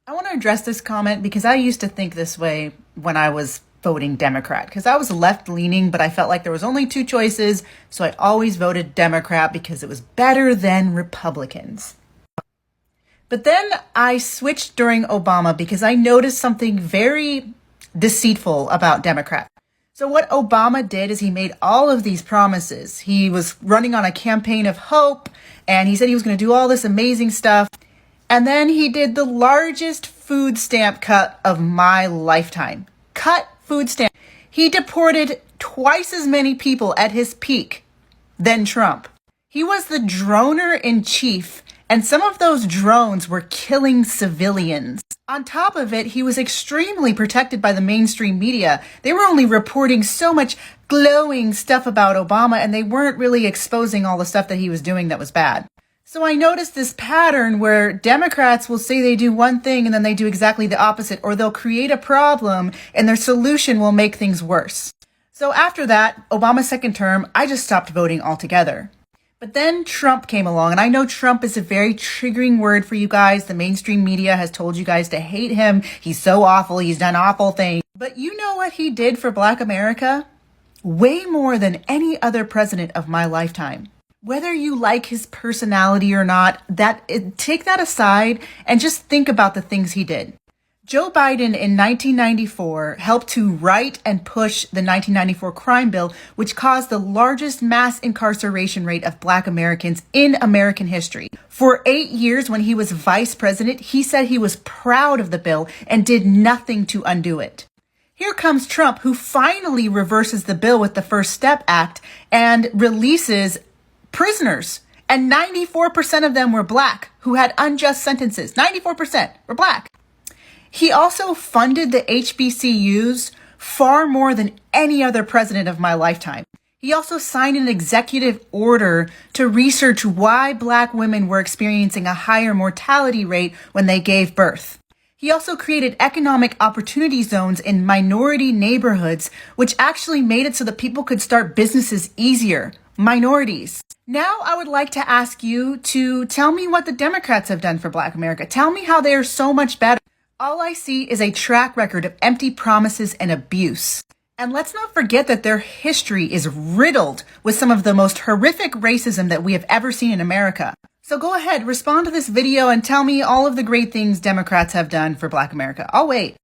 I want to address this comment because I used to think this way when I was voting Democrat, because I was left leaning, but I felt like there was only two choices. So I always voted Democrat because it was better than Republicans. But then I switched during Obama because I noticed something very deceitful about Democrats. So what Obama did is he made all of these promises. He was running on a campaign of hope, and he said he was going to do all this amazing stuff. And then he did the largest food stamp cut of my lifetime. Cut food stamp. He deported twice as many people at his peak than Trump. He was the droner in chief, and some of those drones were killing civilians. On top of it, he was extremely protected by the mainstream media. They were only reporting so much glowing stuff about Obama, and they weren't really exposing all the stuff that he was doing that was bad. So I noticed this pattern where Democrats will say they do one thing and then they do exactly the opposite, or they'll create a problem and their solution will make things worse. So after that, Obama's second term, I just stopped voting altogether. But then Trump came along, and I know Trump is a very triggering word for you guys. The mainstream media has told you guys to hate him. He's so awful. He's done awful things. But you know what he did for Black America? Way more than any other president of my lifetime. Whether you like his personality or not, take that aside and just think about the things he did. Joe Biden in 1994 helped to write and push the 1994 crime bill, which caused the largest mass incarceration rate of Black Americans in American history. For 8 years, when he was vice president, he said he was proud of the bill and did nothing to undo it. Here comes Trump, who finally reverses the bill with the First Step Act and releases prisoners. And 94% of them were Black who had unjust sentences. 94% were Black. He also funded the HBCUs far more than any other president of my lifetime. He also signed an executive order to research why Black women were experiencing a higher mortality rate when they gave birth. He also created economic opportunity zones in minority neighborhoods, which actually made it so that people could start businesses easier. Minorities. Now I would like to ask you to tell me what the Democrats have done for Black America. Tell me how they are so much better. All I see is a track record of empty promises and abuse. And let's not forget that their history is riddled with some of the most horrific racism that we have ever seen in America. So go ahead, respond to this video and tell me all of the great things Democrats have done for Black America. I'll wait.